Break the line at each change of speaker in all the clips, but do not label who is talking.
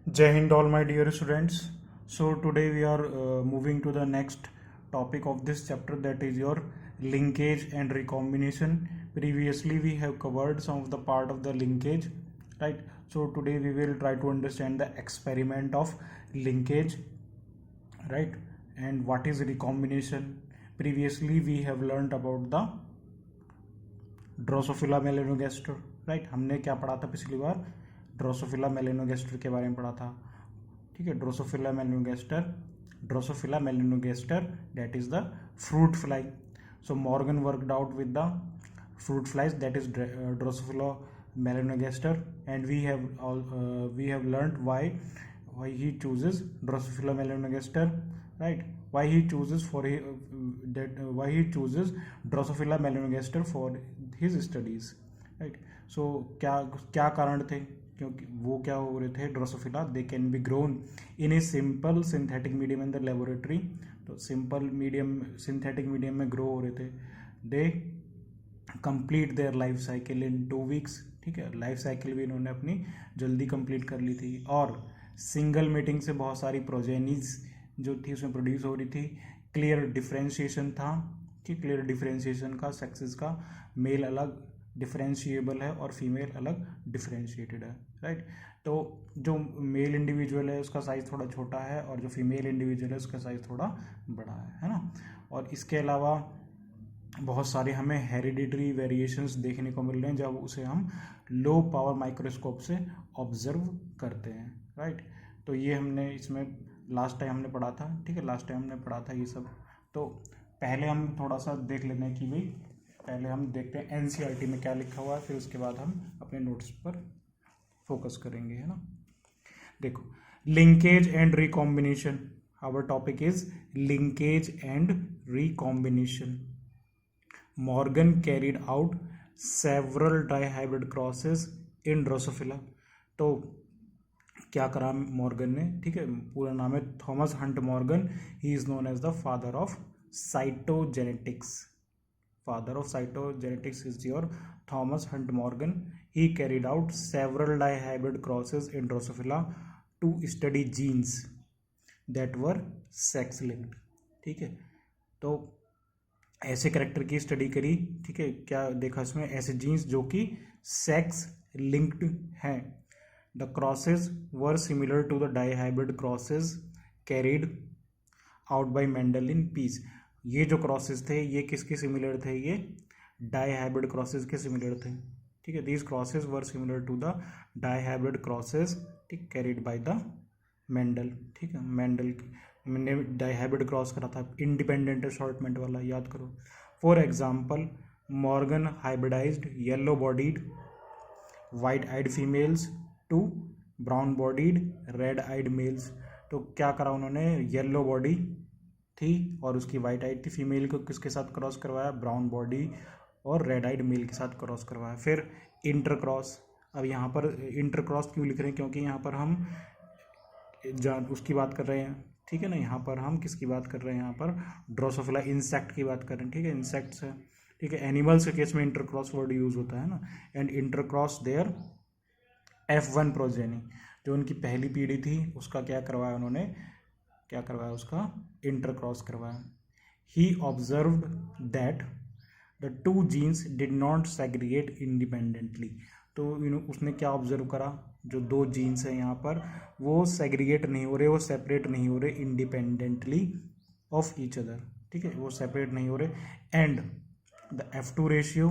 Jai Hind, all my dear students. So today we are moving to the next topic of this chapter, that is your linkage and recombination. Previously we have covered some of the part of the linkage, right? So today we will try to understand the experiment of linkage, right? And what is recombination. Previously we have learned about the Drosophila melanogaster, right. हमने क्या पढ़ा था पिछली बार? Drosophila melanogaster के बारे में पढ़ा था, ठीक है। Drosophila melanogaster that is the fruit fly. So Morgan worked out with the fruit flies, that is Drosophila melanogaster, and we have learned why he chooses Drosophila melanogaster, right? Why he chooses Drosophila melanogaster for his studies, right? So क्या कारण थे? क्योंकि वो क्या हो रहे थे, Drosophila they can be grown in a simple synthetic medium in the laboratory. तो सिंपल मीडियम, सिंथेटिक मीडियम में ग्रो हो रहे थे। They complete their life cycle in 2 weeks, ठीक है। लाइफ साइकिल भी इन्होंने अपनी जल्दी कंप्लीट कर ली थी, और सिंगल मीटिंग से बहुत सारी प्रोजेनीज जो थी उसमें प्रोड्यूस हो रही थी। क्लियर डिफ्रेंशिएशन था, कि क्लियर डिफ्रेंशिएशन का, सेक्सेस का, मेल अलग डिफ्रेंशिएबल है और फीमेल अलग डिफ्रेंशिएटेड है, राइट। तो जो मेल इंडिविजुअल है उसका साइज थोड़ा छोटा है, और जो फीमेल इंडिविजुअल है उसका साइज थोड़ा बड़ा है ना। और इसके अलावा बहुत सारे हमें हेरिडिटरी वेरिएशंस देखने को मिल रहे हैं जब उसे हम लो पावर माइक्रोस्कोप से ऑब्जर्व करते हैं, राइट। तो ये हमने इसमें लास्ट टाइम हमने पढ़ा था, ठीक है, लास्ट टाइम हमने पढ़ा था ये सब। तो पहले हम थोड़ा सा देख लेते हैं कि भाई, पहले हम देखते हैं एनसीईआरटी में क्या लिखा हुआ है, फिर उसके बाद हम अपने नोट्स पर फोकस करेंगे, है ना। देखो, linkage and recombination, our topic is linkage and recombination. Morgan carried out several dihybrid crosses in Drosophila। तो क्या करा मॉर्गन ने, ठीक है, पूरा नाम है Thomas Hunt Morgan. He is known as the father of cytogenetics. Father of cytogenetics is your Thomas Hunt Morgan. He carried out several dihybrid crosses in Drosophila to study genes that were sex linked, ठीक है। तो ऐसे character की study करी, ठीक है। क्या देखा इसमें? ऐसे जीन्स जो कि सेक्स लिंक्ड हैं। The crosses were similar to the dihybrid crosses carried out by Mendel in peas. ये जो क्रॉसेस थे ये किसके सिमिलर थे? ये डाईहाइब्रिड क्रॉसेस के सिमिलर थे, ठीक है। These crosses were similar to the dihybrid crosses, ठीक, कैरिड बाय द मेंडल, ठीक है। मेंडल मैंने डाईहाइब्रिड क्रॉस करा था, इंडिपेंडेंट असॉर्टमेंट वाला, याद करो। For example, Morgan hybridised yellow bodied white eyed females to brown bodied red eyed males. तो क्या करा उन्होंने? येलो बॉडी थी और उसकी वाइट आइड थी फीमेल को किसके साथ क्रॉस करवाया? ब्राउन बॉडी और रेड आइड मेल के साथ क्रॉस करवाया। फिर इंटरक्रॉस। अब यहाँ पर इंटरक्रॉस क्यों लिख रहे हैं? क्योंकि यहाँ पर हम उसकी बात कर रहे हैं, ठीक है ना। यहाँ पर हम किसकी बात कर रहे हैं? यहाँ पर ड्रोसोफिला इंसेक्ट की बात कर रहे हैं, ठीक है। इंसेक्ट्स है, ठीक है। एनिमल्स के केस में इंटरक्रॉस वर्ड यूज होता है ना। And intercross there F1 progeny, जो उनकी पहली पीढ़ी थी उसका क्या करवाया उन्होंने? क्या करवाया? उसका इंटरक्रॉस करवाया। He observed that the 2 genes did not segregate independently. तो उसने क्या ऑब्जर्व करा? जो 2 जीन्स हैं यहाँ पर वो सेग्रीगेट नहीं हो रहे, वो सेपरेट नहीं हो रहे इंडिपेंडेंटली ऑफ ईच अदर, ठीक है, वो सेपरेट नहीं हो रहे। And the F2 ratio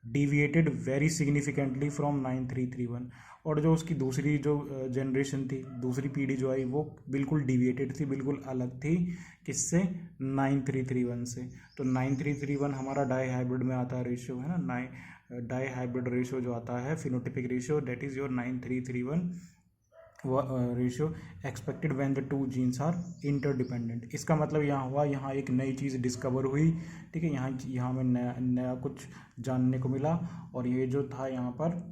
deviated very significantly from 9331। और जो उसकी दूसरी जो जनरेशन थी, दूसरी पीढ़ी जो आई, वो बिल्कुल डिविएटेड थी, बिल्कुल अलग थी। किससे? 9331 से। तो 9331 हमारा डाईहाइब्रिड में आता है रेशियो, है ना। डाईहाइब्रिड रेशियो जो आता है, phenotypic ratio, that is your 9331 ratio expected when the 2 genes are interdependent. इसका मतलब यहाँ हुआ, यहाँ एक नई चीज़ डिस्कवर हुई, ठीक है। यहाँ में नया कुछ जानने को मिला। और ये जो था यहाँ पर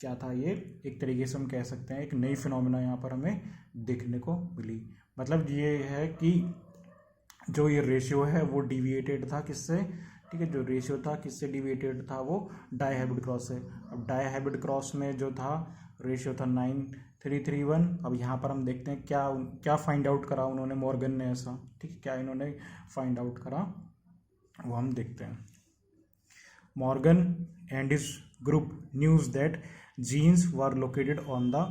क्या था? ये एक तरीके से हम कह सकते हैं एक नई फिनोमिना यहाँ पर हमें देखने को मिली। मतलब ये है कि जो ये रेशियो है वो डिविएटेड था किससे? ठीक है, जो रेशियो था किससे डिविएटेड था? वो डाईहाइब्रिड क्रॉस से। अब डाईहाइब्रिड क्रॉस में जो था रेशियो था 331। अब यहाँ पर हम देखते हैं क्या क्या फाइंड आउट करा उन्होंने, मॉर्गन ने ऐसा, ठीक है, क्या इन्होंने फाइंड आउट करा वो हम देखते हैं। Morgan and his group news that genes were located on the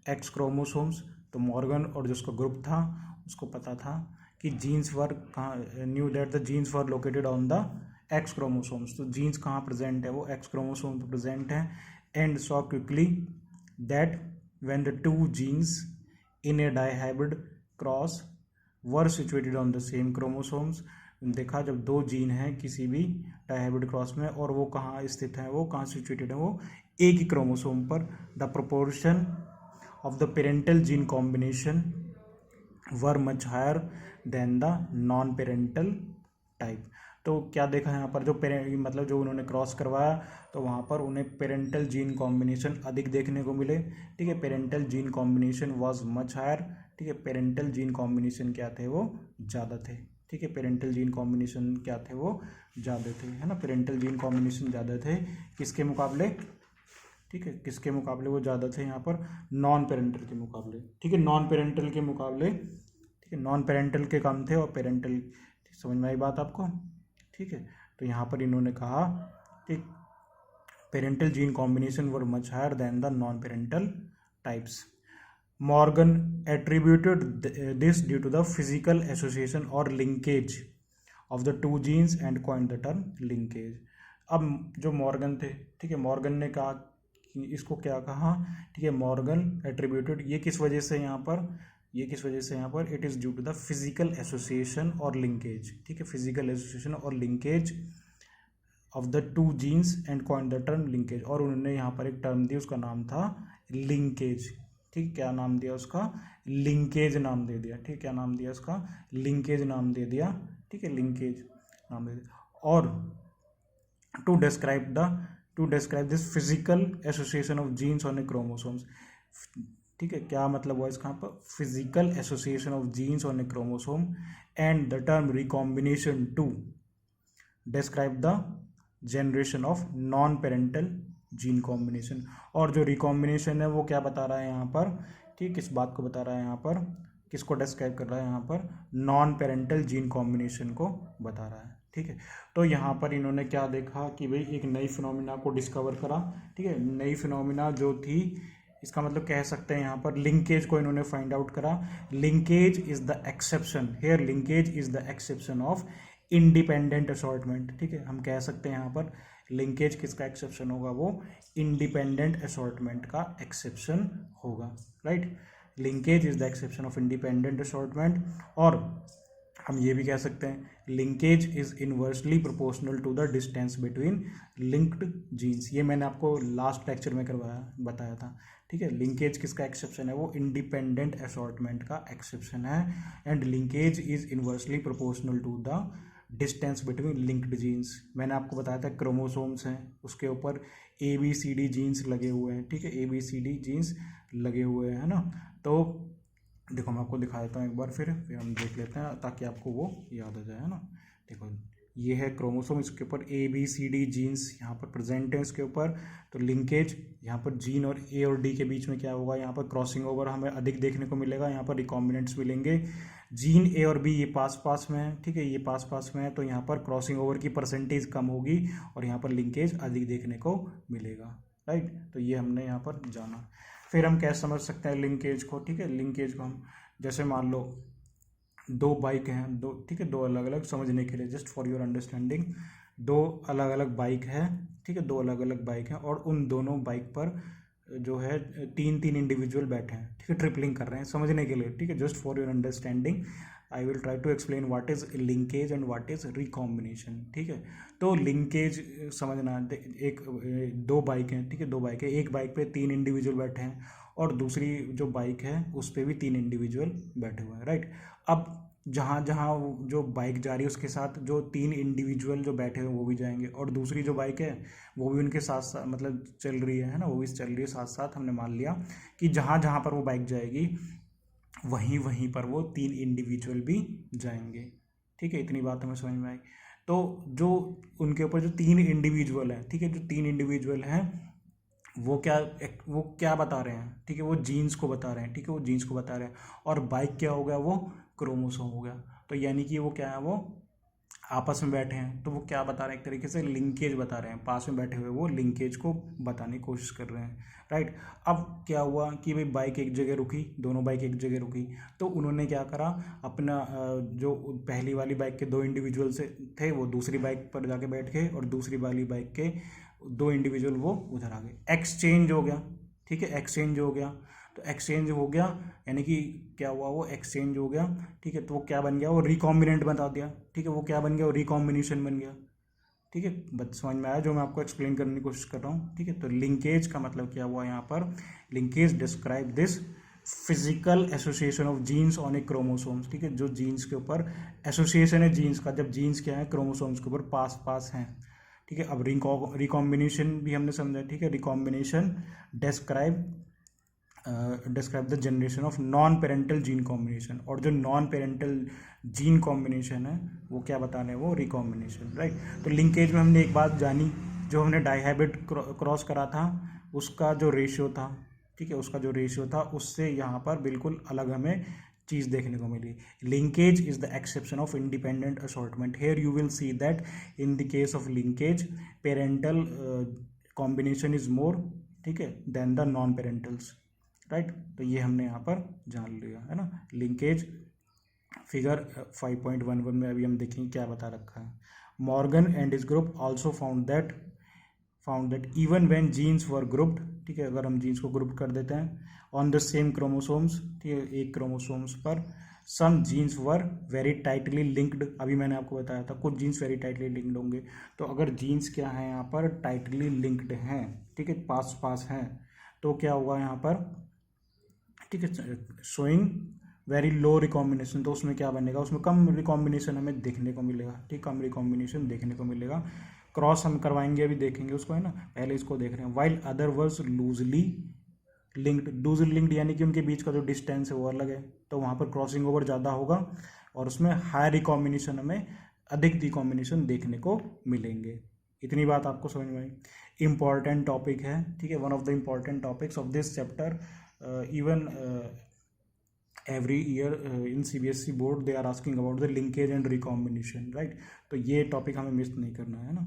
X chromosomes. तो मॉर्गन और जो उसका ग्रुप था उसको पता था कि जीन्स वर कहाँ, knew that the genes were located on the X chromosomes. तो जीन्स कहाँ प्रेजेंट है, वो एक्स क्रोमोसोम पे प्रेजेंट है। And saw quickly that when the two genes in a dihybrid cross were situated on the same chromosomes। देखा जब दो gene हैं किसी भी डायहाइब्रिड क्रॉस में और वो कहाँ स्थित है, वो कहाँ सिचुएटेड है, वो एक ही क्रोमोसोम पर। The proportion of the parental gene combination were much higher than the non parental type. तो क्या देखा यहाँ पर, जो मतलब जो उन्होंने क्रॉस करवाया तो वहाँ पर उन्हें पेरेंटल जीन कॉम्बिनेशन अधिक देखने को मिले, ठीक है। Parental gene combination was much higher, ठीक है। पेरेंटल जीन कॉम्बिनेशन क्या थे, वो ज़्यादा थे, ठीक है। पेरेंटल जीन कॉम्बिनेशन क्या थे, वो ज़्यादा थे, है ना। पेरेंटल जीन कॉम्बिनेशन ज़्यादा थे किसके मुकाबले, ठीक है, किसके मुकाबले वो ज़्यादा थे यहाँ पर, नॉन पेरेंटल के मुकाबले, ठीक है। नॉन पेरेंटल के मुकाबले, ठीक है, नॉन पेरेंटल के कम थे और पेरेंटल, समझ में आई बात आपको, ठीक है। तो यहाँ पर इन्होंने कहा कि parental gene combination were much higher than the non parental types. Morgan attributed this due to the physical association और linkage of the two genes and coined the term linkage. अब जो मॉर्गन थे, ठीक है, मॉर्गन ने कहा कि इसको क्या कहा, ठीक है, मॉर्गन एट्रीब्यूटेड, ये किस वजह से यहाँ पर, ये किस वजह से यहाँ पर, it is due to the physical association और लिंकेज, ठीक है, फिजिकल एसोसिएशन और linkage of the two genes and coined the term linkage. और उन्होंने यहाँ पर एक टर्म दी, उसका नाम था लिंकेज, ठीक, क्या नाम दिया उसका, लिंकेज नाम दे दिया, ठीक, क्या नाम दिया उसका, लिंकेज नाम दे दिया, ठीक है, लिंकेज नाम दे दिया। और to describe this physical association of genes on a chromosomes, ठीक है, क्या मतलब हुआ इसका पर, physical association of genes on a chromosome and the term recombination to describe the generation of non parental gene combination. और जो रिकॉम्बिनेशन है वो क्या बता रहा है यहाँ पर, ठीक, किस बात को बता रहा है यहाँ पर, किसको डिस्क्राइब कर रहा है यहाँ पर, नॉन पेरेंटल जीन कॉम्बिनेशन को बता रहा है, ठीक है। तो यहाँ पर इन्होंने क्या देखा कि भाई एक नई फिनोमिना को डिस्कवर करा, ठीक है, नई फिनोमिना जो थी, इसका मतलब कह सकते हैं यहाँ पर लिंकेज को इन्होंने फाइंड आउट करा। Linkage is the exception here, linkage is the exception of independent assortment, ठीक है। हम कह सकते हैं यहाँ पर लिंकेज किसका एक्सेप्शन होगा, वो इंडिपेंडेंट असॉर्टमेंट का एक्सेप्शन होगा, right. Linkage is the exception of independent assortment. और हम ये भी कह सकते हैं linkage is inversely proportional to the distance between linked genes. ये मैंने आपको लास्ट लेक्चर में बताया था, ठीक है। लिंकेज किसका एक्सेप्शन है, वो इंडिपेंडेंट असॉर्टमेंट का एक्सेप्शन है। And linkage is inversely proportional to the distance between linked genes. मैंने आपको बताया था क्रोमोसोम्स हैं, उसके ऊपर ABCD जीन्स लगे हुए हैं, ठीक है, ABCD जीन्स लगे हुए हैं ना। तो देखो मैं आपको दिखा देता हूँ एक बार, फिर हम देख लेते हैं ताकि आपको वो याद आ जाए, है ना। देखो ये है क्रोमोसोम, इसके ऊपर ABCD जीन्स यहाँ पर प्रेजेंट है इसके ऊपर। तो लिंकेज यहाँ पर जीन और A और D के बीच में क्या होगा, यहाँ पर क्रॉसिंग ओवर हमें अधिक देखने को मिलेगा, यहाँ पर रिकॉम्बिनेंट्स मिलेंगे। जीन A और B ये पास पास में है, ठीक है, ये पास पास में है, तो यहाँ पर क्रॉसिंग ओवर की परसेंटेज कम होगी और यहाँ पर लिंकेज अधिक देखने को मिलेगा, राइट। तो ये हमने यहाँ पर जाना। फिर हम कैसे समझ सकते हैं लिंकेज को, ठीक है। लिंकेज को हम जैसे मान लो दो बाइक हैं, दो, ठीक है, दो अलग अलग, समझने के लिए जस्ट फॉर योर अंडरस्टैंडिंग, दो अलग अलग बाइक है, ठीक है, दो अलग अलग बाइक हैं और उन दोनों बाइक पर जो है तीन तीन इंडिविजुअल बैठे हैं, ठीक है, ट्रिपलिंग कर रहे हैं, समझने के लिए, ठीक है, just for your understanding I will try to explain what is linkage and what is recombination, ठीक है। तो लिंकेज समझना, एक दो बाइक हैं, ठीक है, दो बाइक है, एक बाइक पे तीन इंडिविजुअल बैठे हैं और दूसरी जो बाइक है उस पर भी तीन इंडिविजुअल बैठे हुए हैं, राइट। अब जहाँ जहाँ जो बाइक जा रही है उसके साथ जो तीन इंडिविजुअल जो बैठे हुए वो भी जाएंगे और दूसरी जो बाइक है वो भी उनके साथ साथ मतलब चल रही है ना, वो भी चल रही है साथ साथ। हमने मान लिया कि जहाँ जहाँ पर वो बाइक जाएगी वहीं वहीं पर वो तीन इंडिविजुअल भी जाएंगे, ठीक है, इतनी बात हमें समझ में आई। तो जो उनके ऊपर जो तीन इंडिविजुअल हैं, ठीक है, जो तीन इंडिविजुअल हैं वो क्या बता रहे हैं, ठीक है, वो जीन्स को बता रहे हैं, ठीक है, वो जीन्स को बता रहे हैं। और बाइक क्या हो गया, वो क्रोमोसोम हो गया। तो यानी कि वो क्या है, वो आपस में बैठे हैं, तो वो क्या बता रहे हैं, एक तरीके से लिंकेज बता रहे हैं, पास में बैठे हुए वो लिंकेज को बताने की कोशिश कर रहे हैं, राइट। अब क्या हुआ कि भाई बाइक एक जगह रुकी, दोनों बाइक एक जगह रुकी, तो उन्होंने क्या करा, अपना जो पहली वाली बाइक के दो इंडिविजुअल से थे वो दूसरी बाइक पर जाके बैठ गए, और दूसरी वाली बाइक के दो इंडिविजुअल वो उधर आ गए, एक्सचेंज हो गया, ठीक है, एक्सचेंज हो गया। तो एक्सचेंज हो गया यानी कि क्या हुआ, वो एक्सचेंज हो गया, ठीक है। तो वो क्या बन गया, वो रिकॉम्बिनेंट बता दिया, ठीक है, वो क्या बन गया, वो रिकॉम्बिनेशन बन गया, ठीक है। बस समझ में आया जो मैं आपको एक्सप्लेन करने की कोशिश कर रहा हूँ, ठीक है। तो लिंकेज का मतलब क्या हुआ यहाँ पर, linkage describe this physical association of genes on a chromosomes, ठीक है, जो जीन्स के ऊपर एसोसिएशन है जीन्स का, जब जीन्स क्या है क्रोमोसोम्स के ऊपर पास पास हैं, ठीक है। अब रिकॉम्बिनेशन भी हमने समझा, ठीक है, recombination describe the generation of non parental gene combination, और जो नॉन पेरेंटल जीन कॉम्बिनेशन है वो क्या बता रहे हैं, वो रिकॉम्बिनेशन, राइट। तो लिंकेज में हमने एक बात जानी, जो हमने डाइहाइब्रिड क्रॉस करा था उसका जो रेशियो था, ठीक है, उसका जो रेशियो था उससे यहाँ पर बिल्कुल अलग हमें चीज़ देखने को मिली। Linkage is the exception of independent assortment. Here you will see that in the case of linkage parental combination is more, ठीक है, then the non parentals, right. तो ये हमने यहाँ पर जान लिया है ना। लिंकेज फिगर 5.11 में अभी हम देखेंगे क्या बता रखा है। Morgan and his group also found that even when genes were grouped, ठीक है, अगर हम जीन्स को ग्रुप कर देते हैं ऑन द सेम क्रोमोसोम्स, ठीक है, एक क्रोमोसोम्स पर, some genes were very tightly linked. अभी मैंने आपको बताया था कुछ जीन्स वेरी टाइटली लिंक्ड होंगे। तो अगर जीन्स क्या है यहाँ पर टाइटली लिंक्ड हैं, ठीक है, पास पास हैं, तो क्या होगा यहाँ पर, ठीक है, शोइंग वेरी लो रिकॉम्बिनेशन, तो उसमें क्या बनेगा, उसमें कम रिकॉम्बिनेशन हमें देखने को मिलेगा, ठीक, कम रिकॉम्बिनेशन देखने को मिलेगा। क्रॉस हम करवाएंगे, अभी देखेंगे उसको, है ना, पहले इसको देख रहे हैं। While other were loosely linked यानी कि उनके बीच का जो डिस्टेंस है वो अलग है, तो वहाँ पर क्रॉसिंग ओवर ज़्यादा होगा और उसमें हाई रिकॉम्बिनेशन, हमें अधिक रिकॉम्बिनेशन देखने को मिलेंगे। इतनी बात आपको समझ में आई। इंपॉर्टेंट टॉपिक है, ठीक है, one of the important topics of this chapter, even every year in CBSE board they are asking about the linkage and recombination, right। तो ये टॉपिक हमें मिस नहीं करना है ना।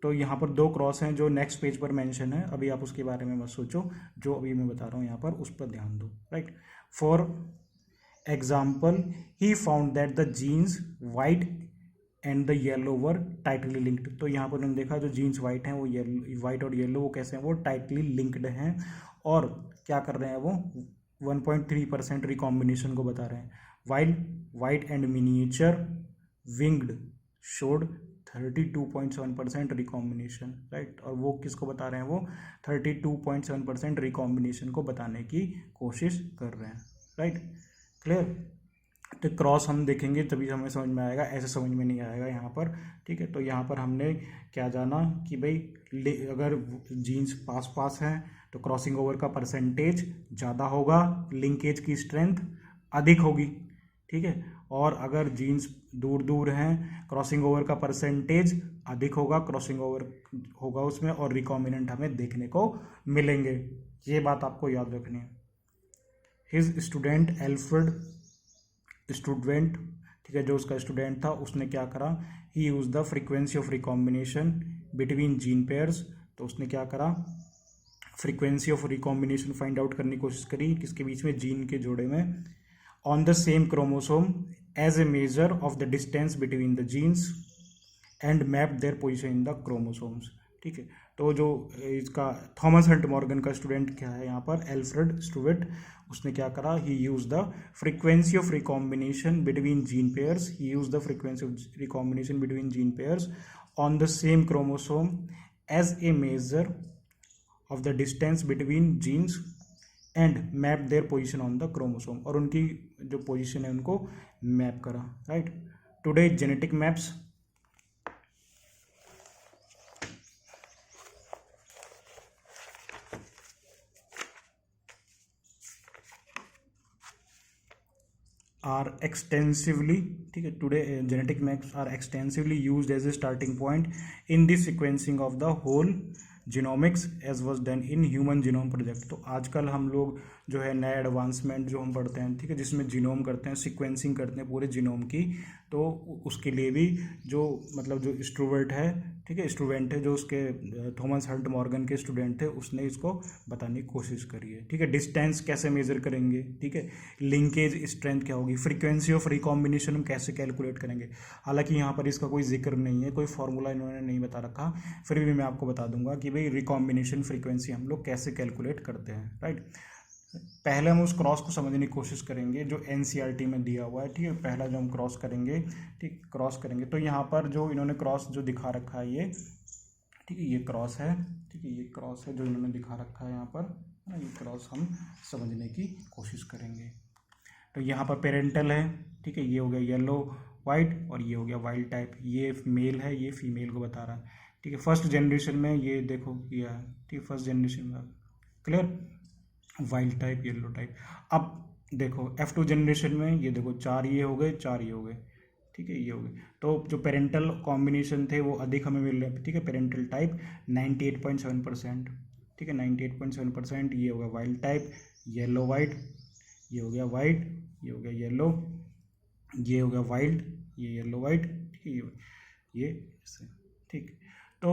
तो यहाँ पर दो क्रॉस हैं जो नेक्स्ट पेज पर मेंशन है, अभी आप उसके बारे में मत सोचो, जो अभी मैं बता रहा हूँ यहाँ पर उस पर ध्यान दो, right. For example he found that the genes white and the yellow were tightly linked. तो यहाँ पर उन्होंने देखा जो जीन्स वाइट हैं वो वाइट और येलो वो कैसे हैं, वो टाइटली लिंक्ड हैं, और क्या कर रहे हैं वो 1.3% रिकॉम्बिनेशन को बता रहे हैं। While white and miniature winged showed 32.7% recombination, right. और वो किसको बता रहे हैं, वो 32.7% रिकॉम्बिनेशन को बताने की कोशिश कर रहे हैं, राइट, क्लियर। तो क्रॉस हम देखेंगे तभी हमें समझ में आएगा, ऐसे समझ में नहीं आएगा यहाँ पर, ठीक है। तो यहाँ पर हमने क्या जाना कि भाई अगर जीन्स पास पास हैं तो क्रॉसिंग ओवर का परसेंटेज ज़्यादा होगा, लिंकेज की स्ट्रेंथ अधिक होगी, ठीक है। और अगर जीन्स दूर दूर हैं क्रॉसिंग ओवर का परसेंटेज अधिक होगा, क्रॉसिंग ओवर होगा उसमें, और रिकॉम्बिनेंट हमें देखने को मिलेंगे। ये बात आपको याद रखनी है। हिज स्टूडेंट एल्फ्रेड स्टूडेंट, ठीक है, जो उसका स्टूडेंट था उसने क्या करा, he use the frequency of recombination between gene pairs. तो उसने क्या करा, frequency of recombination find out करने की कोशिश करी, किसके बीच में, जीन के जोड़े में, on the same chromosome as a measure of the distance between the genes and map their position in the chromosomes, ठीक है। तो जो इसका थॉमस हंट मॉर्गन का स्टूडेंट क्या है यहाँ पर, एल्फ्रेड स्टूवेट, उसने क्या करा, he use the frequency of recombination between gene pairs, he use the frequency of recombination between gene pairs on the same chromosome as a measure of the distance between genes and map their position on the chromosome, और उनकी जो position है उनको map करा, right. Today genetic maps are extensively, ठीक है, today genetic maps are extensively used as a starting point in the sequencing of the whole genomics as was done in human genome project. तो आजकल हम लोग जो है नए एडवांसमेंट जो हम पढ़ते हैं, ठीक है, जिसमें जीनोम करते हैं, सीक्वेंसिंग करते हैं पूरे जीनोम की, तो उसके लिए भी जो मतलब जो स्टूडेंट है, ठीक है, स्टूडेंट है जो उसके थॉमस हंट मॉर्गन के स्टूडेंट थे, उसने इसको बताने की कोशिश करी है, ठीक है। डिस्टेंस कैसे मेजर करेंगे, ठीक है, लिंकेज स्ट्रेंथ क्या होगी, फ्रीक्वेंसी ऑफ रिकॉम्बिनेशन हम कैसे कैलकुलेट करेंगे। हालांकि यहाँ पर इसका कोई जिक्र नहीं है, कोई फॉर्मूला इन्होंने नहीं बता रखा, फिर भी मैं आपको बता दूंगा कि भाई रिकॉम्बिनेशन फ्रीक्वेंसी हम लोग कैसे कैलकुलेट करते हैं, राइट। पहले हम उस क्रॉस को समझने की कोशिश करेंगे जो एनसीईआरटी में दिया हुआ है, ठीक है। पहला जो हम क्रॉस करेंगे, ठीक, क्रॉस करेंगे तो यहाँ पर जो इन्होंने क्रॉस जो दिखा रखा है ये, ठीक है, ये क्रॉस है, ठीक है, ये क्रॉस है जो इन्होंने दिखा रखा है यहाँ पर, है ना। ये क्रॉस हम समझने की कोशिश करेंगे। तो यहाँ पर पेरेंटल है, ठीक है, ये हो गया येलो वाइट और ये हो गया वाइल्ड टाइप, ये मेल है, ये फीमेल को बता रहा है, ठीक है। फर्स्ट जनरेशन में ये देखो किया है, ठीक है, फर्स्ट जनरेशन में clear, wild type yellow type. अब देखो F2 जनरेशन में ये देखो 4 ये हो गए, 4 ये हो गए, ठीक है, ये हो गए। तो जो पेरेंटल कॉम्बिनेशन थे वो अधिक हमें मिल रहे हैं, ठीक है। पेरेंटल टाइप 98.7%, ठीक है, 98.7%। ये हो गया वाइल्ड टाइप येलो वाइट, ये हो गया वाइट, ये हो गया येलो, ये हो गया वाइल्ड, ये येलो वाइट, ठीक है, ये ऐसे, ठीक। तो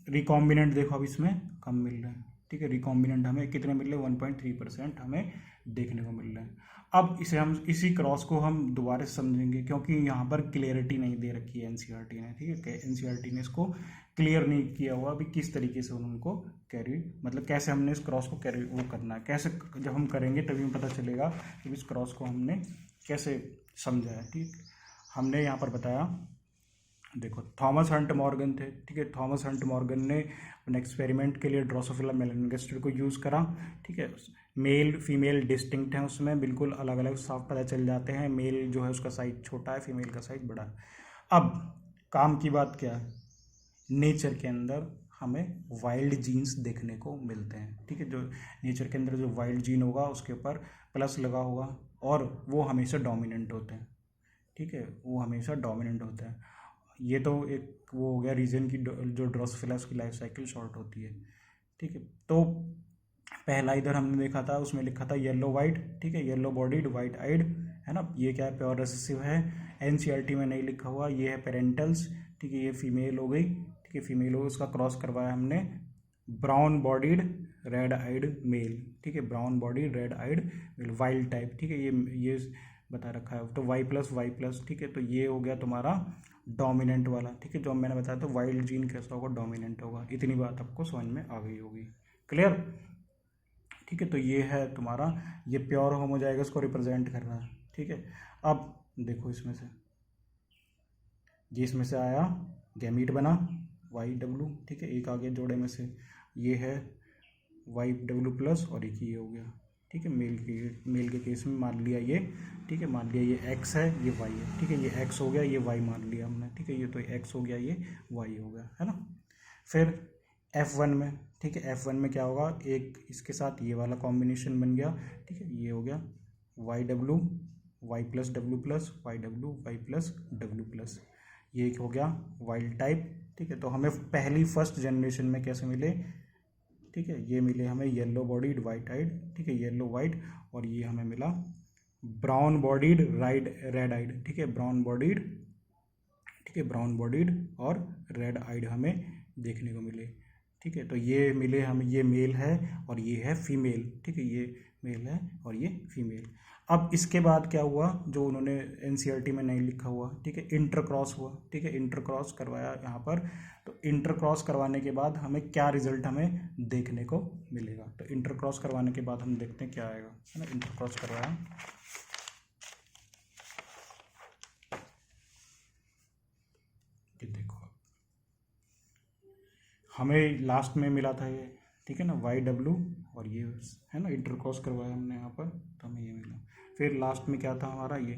रिकॉम्बिनेंट देखो अब इसमें कम मिल रहे हैं, ठीक है। रिकॉम्बिनेंट हमें कितने मिल रहे हैं, 1.3% हमें देखने को मिल रहे हैं। अब इसे हम इसी क्रॉस को हम दोबारा समझेंगे, क्योंकि यहाँ पर क्लियरिटी नहीं दे रखी है एनसीईआरटी ने, ठीक है। एनसीईआरटी ने इसको क्लियर नहीं किया हुआ अभी किस तरीके से उनको कैरी, मतलब कैसे हमने इस क्रॉस को कैरी वो करना है, कैसे जब हम करेंगे तभी हमें पता चलेगा कि इस क्रॉस को हमने कैसे समझा है, ठीक। हमने यहाँ पर बताया, देखो थॉमस हंट मॉर्गन थे, ठीक है। थॉमस हंट मॉर्गन ने अपने एक्सपेरिमेंट के लिए ड्रोसोफिला मेलानोगास्टर को यूज़ करा, ठीक है। मेल फीमेल डिस्टिंक्ट हैं, उसमें बिल्कुल अलग अलग साफ पता चल जाते हैं। मेल जो है उसका साइज छोटा है, फीमेल का साइज बड़ा है। अब काम की बात क्या है, नेचर के अंदर हमें वाइल्ड जीन्स देखने को मिलते हैं, ठीक है। जो नेचर के अंदर जो वाइल्ड जीन होगा उसके ऊपर प्लस लगा होगा और वो हमेशा डोमिनेंट होते हैं, ठीक है, वो हमेशा डोमिनेंट होता है। ये तो एक वो हो गया रीजन की जो ड्रोसोफिला उसकी लाइफ साइकिल शॉर्ट होती है, ठीक है। तो पहला इधर हमने देखा था, उसमें लिखा था येलो वाइट, ठीक है, येलो बॉडीड वाइट आइड, है ना। ये क्या है, प्योर रिसेसिव है, एनसीईआरटी में नहीं लिखा हुआ। ये है पेरेंटल्स, ठीक है, ये फीमेल हो गई, ठीक है, फीमेल हो, उसका क्रॉस करवाया हमने brown bodied red eyed male, ठीक है, brown bodied red eyed male wild type, ठीक है, ये बता रखा है। तो वाई प्लस, ठीक है। तो ये हो गया तुम्हारा डोमिनेंट वाला, ठीक है, जो मैंने बताया था वाइल्ड जीन कैसा होगा, डोमिनेंट होगा। इतनी बात आपको समझ में आ गई होगी, क्लियर, ठीक है। तो ये है तुम्हारा, ये प्योर होमोजाइगस को रिप्रेजेंट कर रहा है, ठीक है। अब देखो इसमें से ये इसमें से आया गैमीट बना YW, ठीक है, एक आगे जोड़े में से ये है YW प्लस और एक ये हो गया, ठीक है। मेल के केस में मान लिया ये, ठीक है, मान लिया ये X है, ये Y है, ठीक है, ये X हो गया, ये Y मान लिया हमने, ठीक है, ये तो X हो गया, ये Y हो गया, है ना। फिर F1 में, ठीक है, F1 में क्या होगा, एक इसके साथ ये वाला कॉम्बिनेशन बन गया, ठीक है, ये हो गया YW Y plus W plus YW Y plus W plus, ये हो गया वाइल्ड टाइप, ठीक है। तो हमें पहली फर्स्ट जनरेशन में कैसे मिले, ठीक है, ये मिले हमें येलो बॉडीड वाइट आइड, ठीक है, येलो वाइट, और ये हमें मिला ब्राउन बॉडीड रेड आइड, ठीक है, ब्राउन बॉडीड, ठीक है, ब्राउन बॉडीड और रेड आइड हमें देखने को मिले, ठीक है। तो ये मिले हमें, ये मेल है और ये है फीमेल, ठीक है, ये मेल है और ये फीमेल। अब इसके बाद क्या हुआ, जो उन्होंने एनसीईआरटी में नहीं लिखा हुआ, ठीक है, इंटरक्रॉस हुआ, ठीक है, इंटरक्रॉस करवाया यहाँ पर। तो इंटरक्रॉस करवाने के बाद हमें क्या रिजल्ट हमें देखने को मिलेगा, तो इंटरक्रॉस करवाने के बाद हम देखते हैं क्या आएगा, है ना। इंटरक्रॉस करवाया, ये देखो हमें लास्ट में मिला था ये, ठीक है ना, YW और ये है ना, इंटरक्रॉस करवाया हमने यहाँ पर, तो हमें ये मिला। फिर लास्ट में क्या था हमारा, ये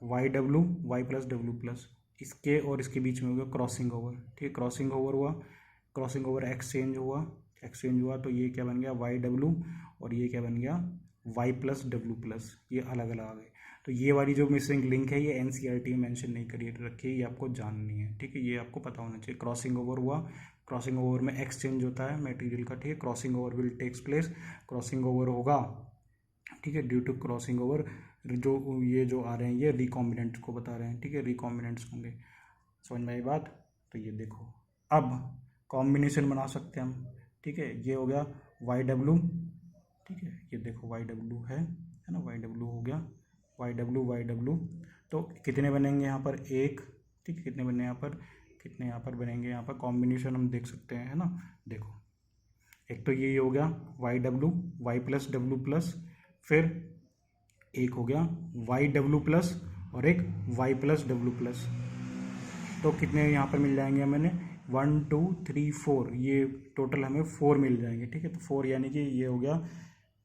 YW Y plus W plus, इसके और इसके बीच में हो गया क्रॉसिंग ओवर, ठीक है, क्रॉसिंग ओवर हुआ, क्रॉसिंग ओवर एक्सचेंज हुआ, तो ये क्या बन गया YW और ये क्या बन गया Y प्लस W प्लस, ये अलग अलग आ गए। तो ये वाली जो मिसिंग लिंक है ये एनसीईआरटी में मेंशन नहीं करी रखी है, ये आपको जाननी है, ठीक है, ये आपको पता होना चाहिए। क्रॉसिंग ओवर हुआ, क्रॉसिंग ओवर में एक्सचेंज होता है मटेरियल का, ठीक है। Crossing over will takes place, crossing over होगा, ठीक है। ड्यू टू क्रॉसिंग ओवर जो ये जो आ रहे हैं ये रिकॉम्बिनेंट्स को बता रहे हैं, ठीक है, रिकॉम्बिनेंट्स होंगे। समझ में आई बात? तो ये देखो अब कॉम्बिनेशन बना सकते हैं हम, ठीक है। ये हो गया वाई डब्ल्यू, ठीक है, ये देखो वाई डब्ल्यू है ना, वाई डब्ल्यू हो गया, वाई डब्ल्यू। तो कितने बनेंगे यहाँ पर? एक, ठीक है। कितने बने यहाँ पर? कितने यहाँ पर बनेंगे? यहाँ पर कॉम्बिनेशन हम देख सकते हैं, है ना। देखो एक तो ये हो गया Y W, Y plus W plus, फिर एक हो गया वाई डब्ल्यू प्लस और एक वाई प्लस डब्ल्यू प्लस। तो कितने यहाँ पर मिल जाएंगे हमें? 1 2 3 4, ये टोटल हमें 4 मिल जाएंगे, ठीक है। तो 4 यानी कि ये हो गया,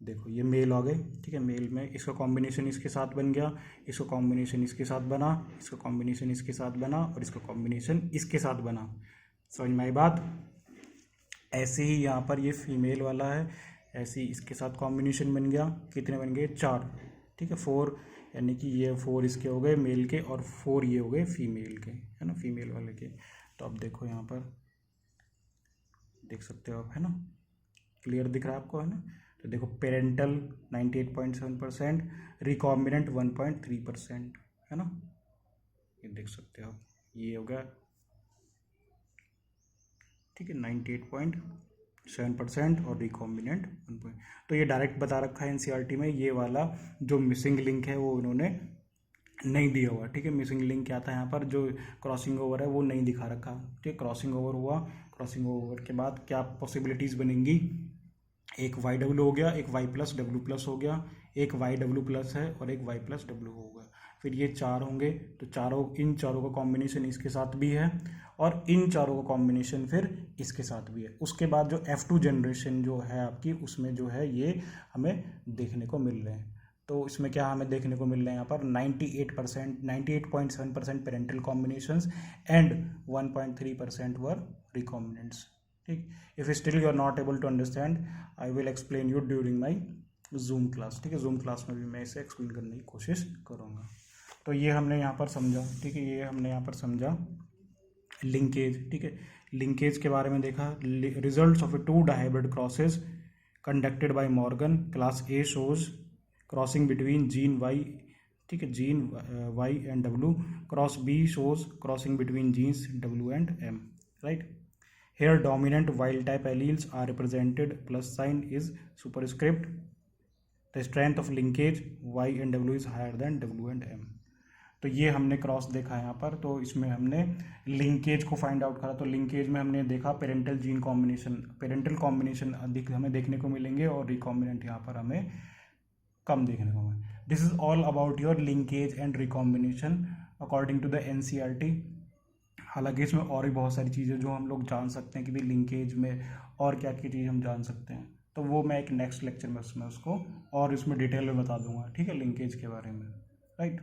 देखो ये मेल आ गए, ठीक है। मेल में इसका कॉम्बिनेशन इसके साथ बन गया, इसका कॉम्बिनेशन इसके साथ बना, इसका कॉम्बिनेशन इसके साथ बना और इसका कॉम्बिनेशन इसके साथ बना। समझ में आई बात? ऐसे ही यहाँ पर ये फीमेल वाला है, ऐसे ही इसके साथ कॉम्बिनेशन बन गया। कितने बन गए? 4, ठीक है। 4 यानी कि ये 4 इसके हो गए मेल के और 4 ये हो गए फीमेल के, है ना, फीमेल वाले के। तो अब देखो यहाँ पर देख सकते हो आप, है ना, क्लियर दिख रहा है आपको, है ना। तो देखो पेरेंटल 98.7%, रिकॉम्बिनेंट 1.3%, है ना, ये देख सकते हो आप, ये हो गया, ठीक है, 98.7% और रिकॉम्बिनेंट 1. तो ये डायरेक्ट बता रखा है एनसीईआरटी में। ये वाला जो मिसिंग लिंक है वो इन्होंने नहीं दिया हुआ, ठीक है। मिसिंग लिंक क्या था यहाँ पर? जो क्रॉसिंग ओवर है वो नहीं दिखा रखा, ठीक है। क्रॉसिंग ओवर हुआ, क्रॉसिंग ओवर के बाद क्या पॉसिबिलिटीज़ बनेंगी? एक वाई डब्ल्यू हो गया, एक वाई प्लस डब्ल्यू प्लस हो गया, एक वाई डब्ल्यू प्लस है और एक वाई प्लस डब्ल्यू होगा। फिर ये 4 होंगे, तो इन चारों का कॉम्बिनेशन इसके साथ भी है और इन चारों का कॉम्बिनेशन फिर इसके साथ भी है। उसके बाद जो F2 जनरेशन जो है आपकी, उसमें जो है ये हमें देखने को मिल रहे हैं। तो इसमें क्या हमें देखने को मिल रहे हैं यहाँ पर? 98.7% parental combinations and 1.3% were recombinants, ठीक। If still you are not able to understand, I will explain you during my Zoom class, ठीक है। जूम क्लास में भी मैं इसे एक्सप्लेन करने की कोशिश करूँगा। तो ये हमने यहाँ पर समझा, ठीक है, ये हमने यहाँ पर समझा लिंकेज, ठीक है। लिंकेज के बारे में देखा, results of a 2 dihybrid crosses conducted by Morgan, class A shows crossing between gene Y, ठीक है, gene Y and W, cross B shows crossing between genes W and M, right. Here dominant wild type alleles are represented, plus sign is superscript. The strength of linkage Y and W is higher than W and M. तो ये हमने cross देखा यहाँ पर। तो इसमें हमने linkage को फाइंड आउट करा। तो लिंकेज में हमने देखा parental gene combination, parental combination अधिक हमें देखने को मिलेंगे और रिकॉम्बिनेंट यहाँ पर हमें कम देखने को मिलेंगे। This is all about your linkage and recombination according to the NCERT. हालांकि इसमें और भी बहुत सारी चीज़ें जो हम लोग जान सकते हैं कि भाई लिंकेज में और क्या क्या चीज़ हम जान सकते हैं, तो वो मैं एक नेक्स्ट लेक्चर में उसको और इसमें डिटेल में बता दूंगा, ठीक है, लिंकेज के बारे में, राइट।